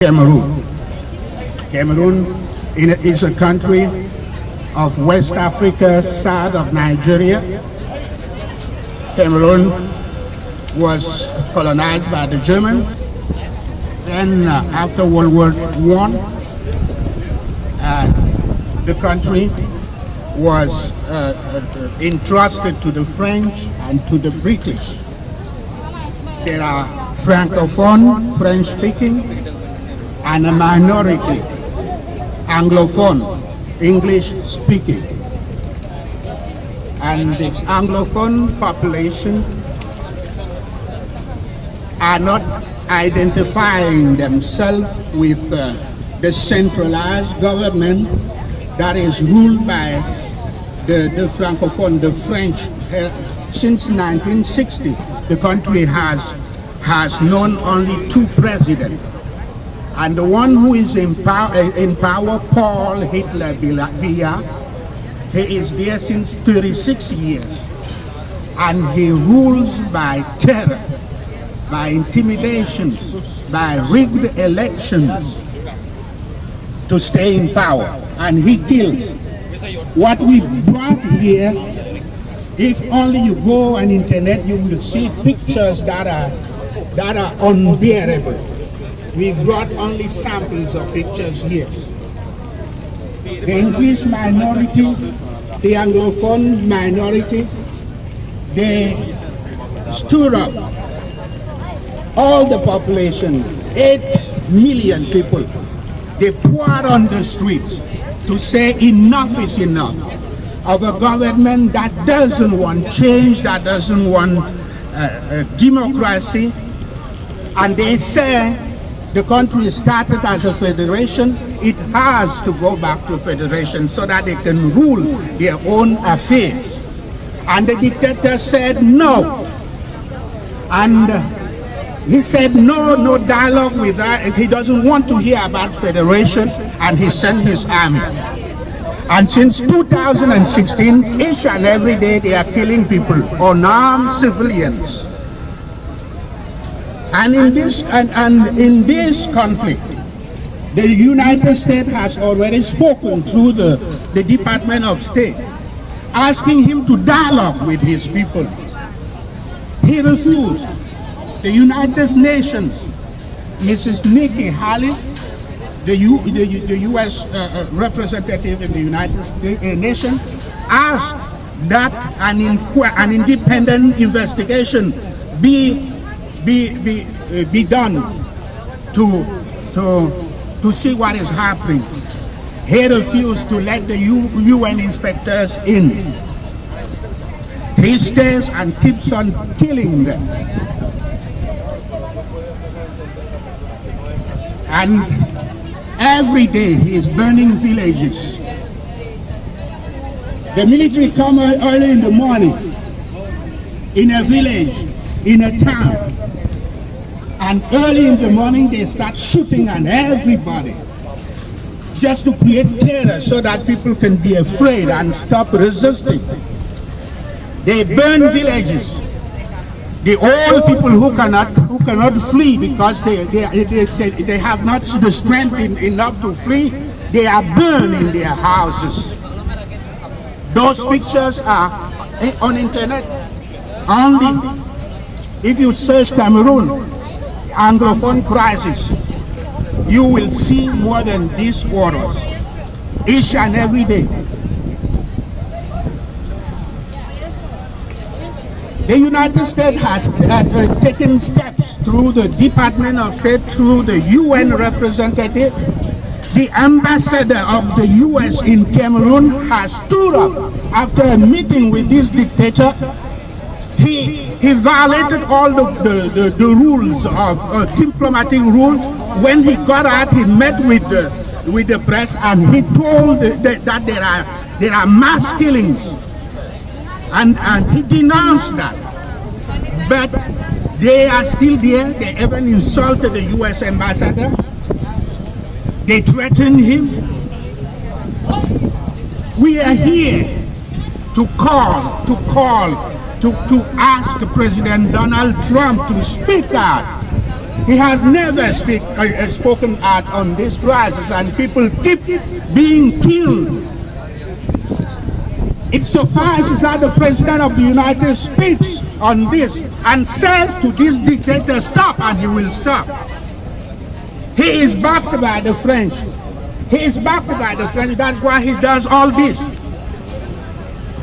Cameroon. Cameroon is a country of West Africa, south of Nigeria. Cameroon was colonized by the Germans. Then after World War I, the country was entrusted to the French and to the British. There are Francophone, French-speaking, and a minority, Anglophone, English-speaking. And the Anglophone population are not identifying themselves with the centralized government that is ruled by the Francophone, the French. Since 1960, the country has known only two presidents. And the one who is in power, Paul Hitler Biya'S, he is there since 36 years. And he rules by terror, by intimidations, by rigged elections to stay in power. And he kills. What we brought here, if only you go on internet, you will see pictures that are unbearable. We brought only samples of pictures here. The English minority, the Anglophone minority, they stood up. All the population, 8 million people, they poured on the streets to say enough is enough of a government that doesn't want change, that doesn't want democracy. And they say the country started as a federation, it has to go back to federation so that they can rule their own affairs. And the dictator said no. And he said no dialogue with that, and he doesn't want to hear about federation, and he sent his army. And since 2016, each and every day they are killing people, unarmed civilians. And in this conflict, the United States has already spoken through the Department of State, asking him to dialogue with his people. He refused. The United Nations, Mrs. Nikki Haley, the U.S. representative in the United Nations, asked that an independent investigation be done to see what is happening. He refused to let the UN inspectors in. He stays and keeps on killing them. And every day he is burning villages. The military come early in the morning in a village, in a town, and early in the morning they start shooting at everybody just to create terror so that people can be afraid and stop resisting. They burn villages. The old people who cannot flee because they have not the strength enough to flee, they are burned in their houses. Those pictures are on internet. Only if you search Cameroon Anglophone crisis, you will see more than these horrors each and every day. The United States has taken steps through the Department of State, through the UN representative. The ambassador of the US in Cameroon has stood up after a meeting with this dictator. He violated all the rules of diplomatic rules. When he got out, he met with the press and he told that there are mass killings. And he denounced that. But they are still there. They even insulted the U.S. ambassador. They threatened him. We are here to ask President Donald Trump to speak out He has never spoken out on this crisis, and people keep being killed. It suffices that the President of the United States speaks on this and says to this dictator, stop, and he will stop. He is backed by the French. He is backed by the French. That's why he does all this.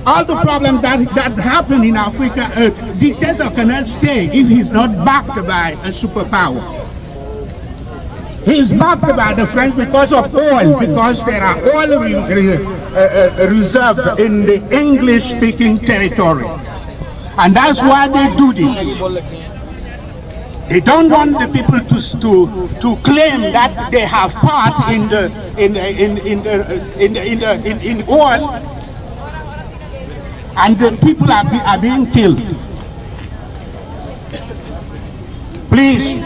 All the problems that happen in Africa, a dictator cannot stay if he's not backed by a superpower. He is backed by the French because of oil, because there are oil reserves in the English-speaking territory. And that's why they do this. They don't want the people to claim that they have part in oil. And the people are being killed. Please,